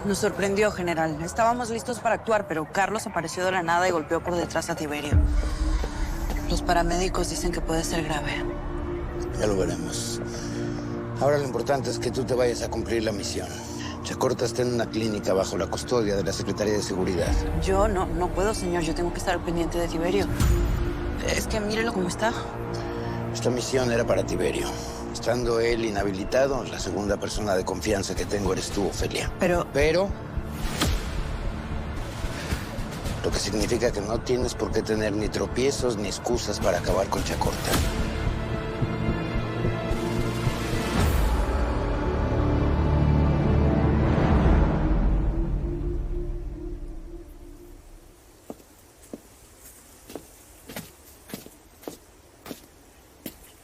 Nos sorprendió, general. Estábamos listos para actuar, pero Carlos apareció de la nada y golpeó por detrás a Tiberio. Los paramédicos dicen que puede ser grave. Ya lo veremos. Ahora lo importante es que tú te vayas a cumplir la misión. Chacorta está en una clínica bajo la custodia de la Secretaría de Seguridad. Yo no puedo, señor. Yo tengo que estar al pendiente de Tiberio. Es que mírelo cómo está. Esta misión era para Tiberio. Estando él inhabilitado, la segunda persona de confianza que tengo eres tú, Ofelia. Pero... Lo que significa que no tienes por qué tener ni tropiezos ni excusas para acabar con Chacorta.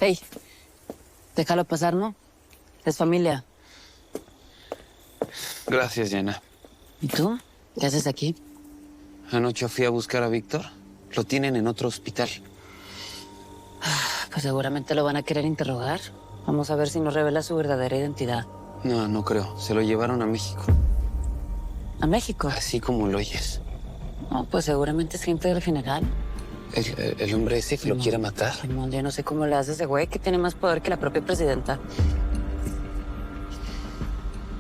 Hey, déjalo pasar, ¿no? Es familia. Gracias, Jenna. ¿Y tú? ¿Qué haces aquí? Anoche fui a buscar a Víctor. Lo tienen en otro hospital. Pues seguramente lo van a querer interrogar. Vamos a ver si nos revela su verdadera identidad. No, no creo. Se lo llevaron a México. ¿A México? Así como lo oyes. No, pues seguramente es gente del general. El hombre ese que lo quiere matar. No, yo no sé cómo le hace ese güey que tiene más poder que la propia presidenta.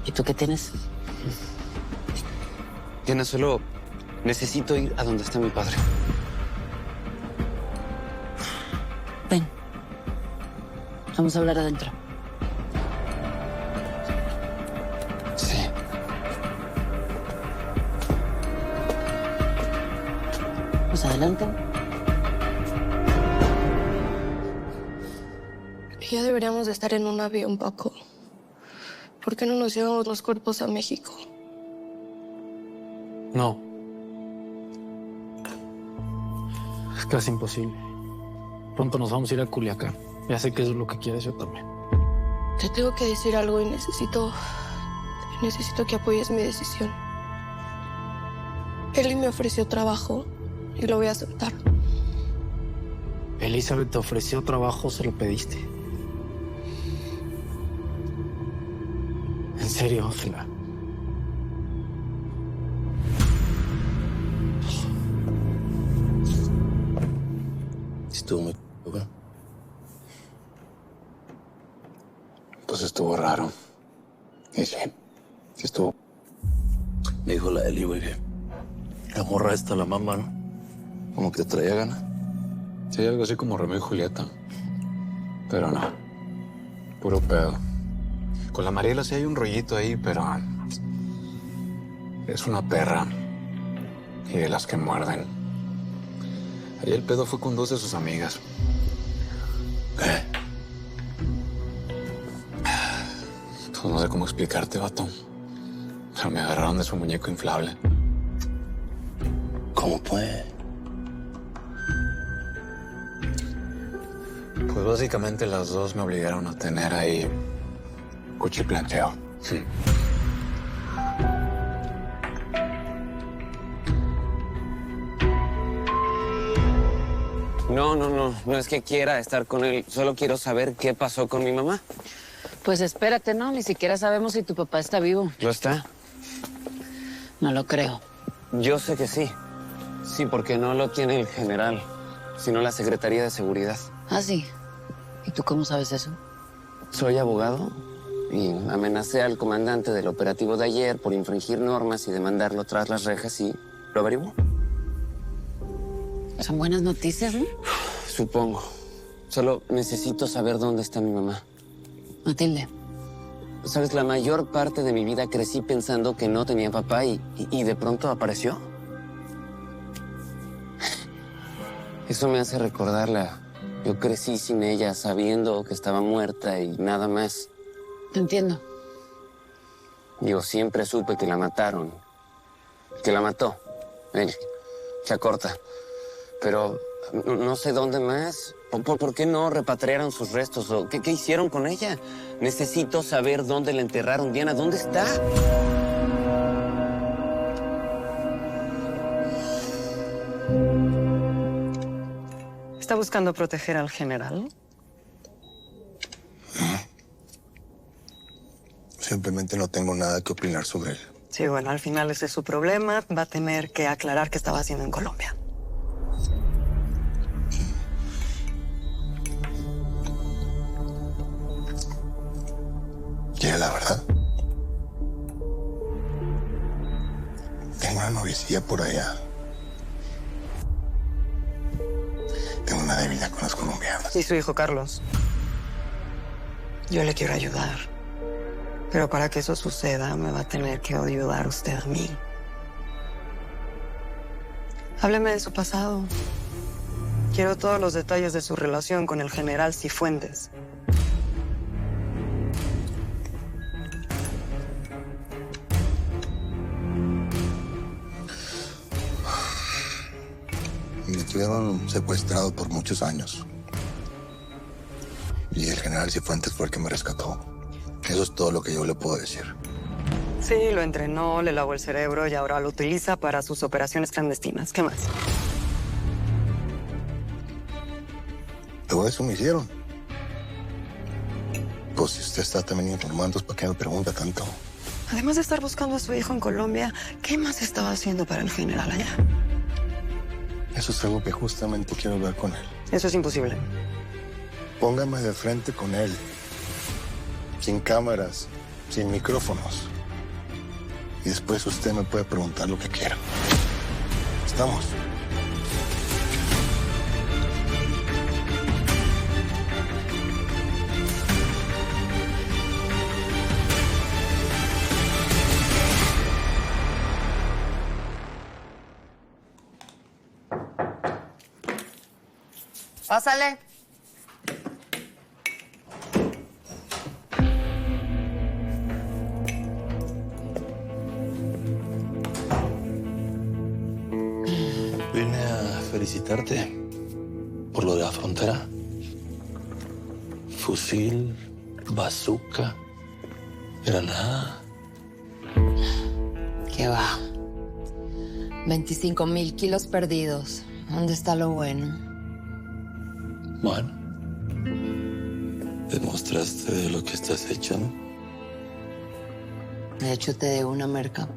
¿Y tú qué tienes? Jenna, solo necesito ir a donde está mi padre. Ven. Vamos a hablar adentro. Sí. Pues adelante. Ya deberíamos de estar en un avión, Paco. ¿Por qué no nos llevamos los cuerpos a México? No. Es casi imposible. Pronto nos vamos a ir a Culiacán. Ya sé que eso es lo que quieres, yo también. Te tengo que decir algo y necesito que apoyes mi decisión. Eli me ofreció trabajo y lo voy a aceptar. Elizabeth te ofreció trabajo, se lo pediste. En serio, Ángela. Estuvo muy... ¿verdad? Pues estuvo raro. Y sí estuvo... Me dijo la Eli, güey, que la morra esta, la mamá, ¿no? Como que te traía gana. Sí, algo así como Romeo y Julieta. Pero no. Puro pedo. Con la Mariela sí hay un rollito ahí, pero... es una perra. Y de las que muerden. Ahí el pedo fue con dos de sus amigas. Pues no sé cómo explicarte, vato. Pero me agarraron de su muñeco inflable. ¿Cómo fue? Pues básicamente las dos me obligaron a tener ahí cuchiplanteo. No es que quiera estar con él. Solo quiero saber qué pasó con mi mamá. Pues espérate, ¿no? Ni siquiera sabemos si tu papá está vivo. ¿Lo está? No lo creo. Yo sé que sí. Sí, porque no lo tiene el general, sino la Secretaría de Seguridad. Ah, sí. ¿Y tú cómo sabes eso? Soy abogado y amenacé al comandante del operativo de ayer por infringir normas y demandarlo tras las rejas y lo averiguó. Son buenas noticias, ¿no? Supongo. Solo necesito saber dónde está mi mamá. Matilde. Sabes, la mayor parte de mi vida crecí pensando que no tenía papá y de pronto apareció. Eso me hace recordarla. Yo crecí sin ella, sabiendo que estaba muerta y nada más. Te entiendo. Yo siempre supe que la mataron. Que la mató. Él. Chacorta. Pero no sé dónde más. ¿Por qué no repatriaron sus restos? ¿O qué hicieron con ella? Necesito saber dónde la enterraron. Diana, ¿dónde está? ¿Está buscando proteger al general? Simplemente no tengo nada que opinar sobre él. Sí, bueno, al final ese es su problema. Va a tener que aclarar qué estaba haciendo en Colombia. ¿Quiere la verdad? Tengo una noviecilla por allá. Tengo una debilidad con las colombianas. Y su hijo Carlos. Yo le quiero ayudar. Pero para que eso suceda, me va a tener que ayudar usted a mí. Hábleme de su pasado. Quiero todos los detalles de su relación con el general Cifuentes. Me estuvieron secuestrado por muchos años. Y el general Cifuentes fue el que me rescató. Eso es todo lo que yo le puedo decir. Sí, lo entrenó, le lavó el cerebro y ahora lo utiliza para sus operaciones clandestinas. ¿Qué más? Todo eso me hicieron. Pues si usted está también informando, ¿para qué me pregunta tanto? Además de estar buscando a su hijo en Colombia, ¿qué más estaba haciendo para el general allá? Eso es algo que justamente quiero hablar con él. Eso es imposible. Póngame de frente con él. Sin cámaras, sin micrófonos. Y después usted me puede preguntar lo que quiera. ¿Estamos? Pásale. Vine a felicitarte por lo de la frontera. Fusil, bazooka, granada. ¿Qué va? 25,000 kilos perdidos. ¿Dónde está lo bueno? Bueno, demostraste de lo que estás hecho, ¿no? De hecho, te debo una merca.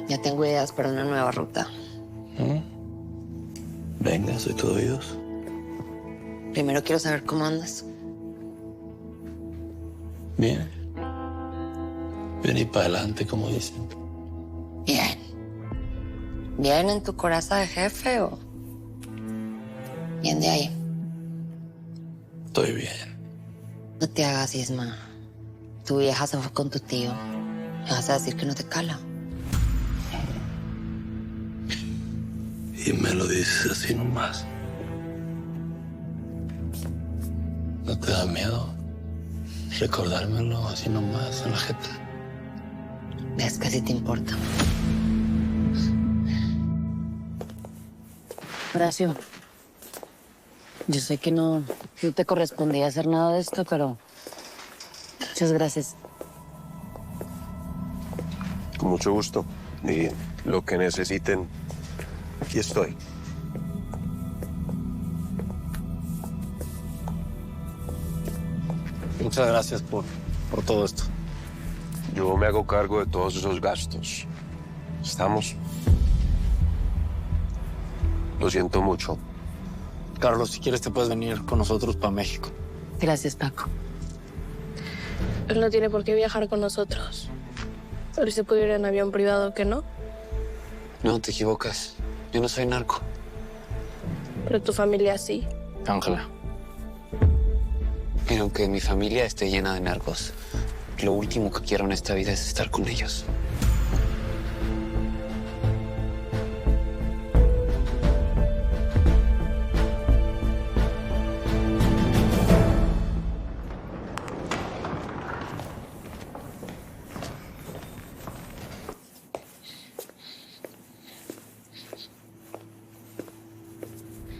Ya tengo ideas para una nueva ruta. Venga, soy todo oídos. Primero quiero saber cómo andas. Bien. Bien y para adelante, como dicen. Bien. ¿Bien en tu coraza de jefe o...? Bien de ahí. Estoy bien. No te hagas, Isma. Tu vieja se fue con tu tío. ¿Me vas a decir que no te cala? Y me lo dices así nomás. ¿No te da miedo recordármelo así nomás en la jeta? ¿Ves que sí te importa? Horacio, yo sé que no te correspondía hacer nada de esto, pero muchas gracias. Con mucho gusto. Y lo que necesiten, aquí estoy. Muchas gracias por todo esto. Yo me hago cargo de todos esos gastos. ¿Estamos? Lo siento mucho. Carlos, si quieres te puedes venir con nosotros para México. Gracias, Paco. Él no tiene por qué viajar con nosotros. Él se puede ir en avión privado, ¿que no? No, te equivocas. Yo no soy narco. Pero tu familia sí. Ángela. Pero aunque mi familia esté llena de narcos, lo último que quiero en esta vida es estar con ellos.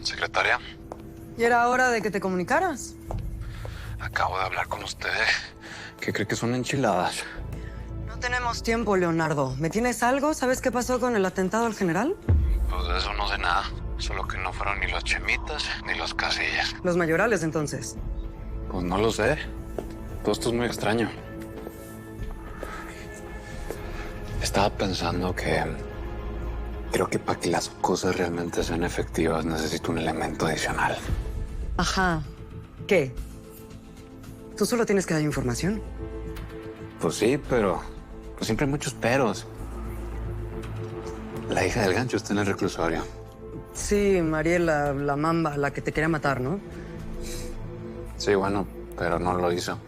Secretaria, Y era hora de que te comunicaras. acabo de hablar con usted. ¿Qué cree que son enchiladas? No tenemos tiempo, Leonardo. ¿Me tienes algo? ¿Sabes qué pasó con el atentado al general? Pues de eso no sé nada. Solo que no fueron ni los Chemitas ni los Casillas. Los mayorales, entonces. Pues no lo sé. Todo esto es muy extraño. Estaba pensando que creo que para que las cosas realmente sean efectivas necesito un elemento adicional. Ajá. ¿Qué? ¿Tú solo tienes que dar información? Pues sí, pero pues siempre hay muchos peros. La hija del gancho está en el reclusorio. Sí, Mariela, la mamba, la que te quería matar, ¿no? Sí, bueno, pero no lo hizo.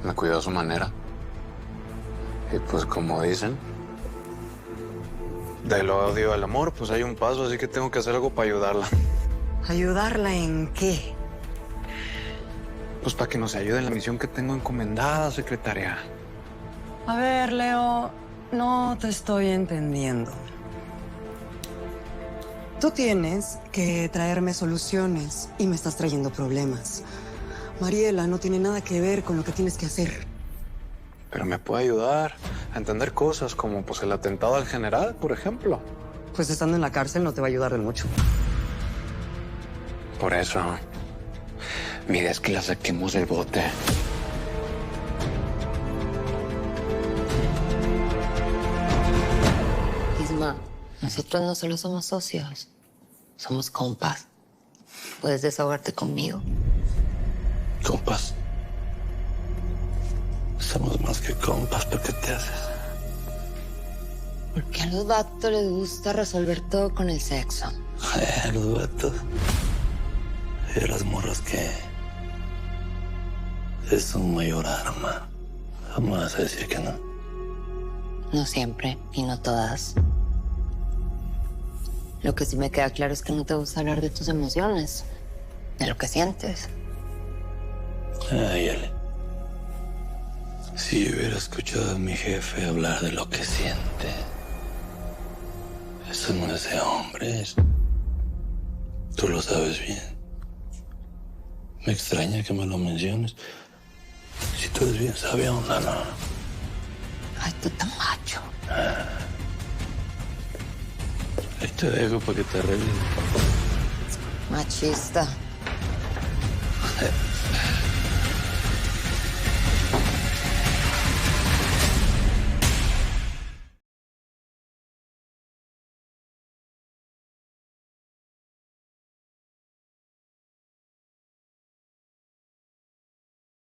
Me cuidó a su manera. Y pues como dicen, del odio al amor, pues hay un paso, así que tengo que hacer algo para ayudarla. ¿Ayudarla en qué? Pues para que nos ayude en la misión que tengo encomendada, secretaria. A ver, Leo, no te estoy entendiendo. Tú tienes que traerme soluciones y me estás trayendo problemas. Mariela no tiene nada que ver con lo que tienes que hacer. Pero me puede ayudar a entender cosas como pues el atentado al general, por ejemplo. Pues estando en la cárcel no te va a ayudar de mucho. Por eso, mi idea es que la saquemos del bote. Isma, nosotros no solo somos socios, somos compas. Puedes desahogarte conmigo. Compas. Somos más que compas, ¿pero qué te haces? Porque a los vatos les gusta resolver todo con el sexo. Los vatos. Y las morras que es un mayor arma. ¿Cómo vas a decir que no? No siempre, y no todas. Lo que sí me queda claro es que no te gusta hablar de tus emociones, de lo que sientes. Ay, Ale. Si yo hubiera escuchado a mi jefe hablar de lo que siente. Eso no es de hombres. Tú lo sabes bien. Me extraña que me lo menciones. Si tú eres bien sabia, onda, no. Ay, tú tan macho. Ahí te dejo para que te arregles. Machista.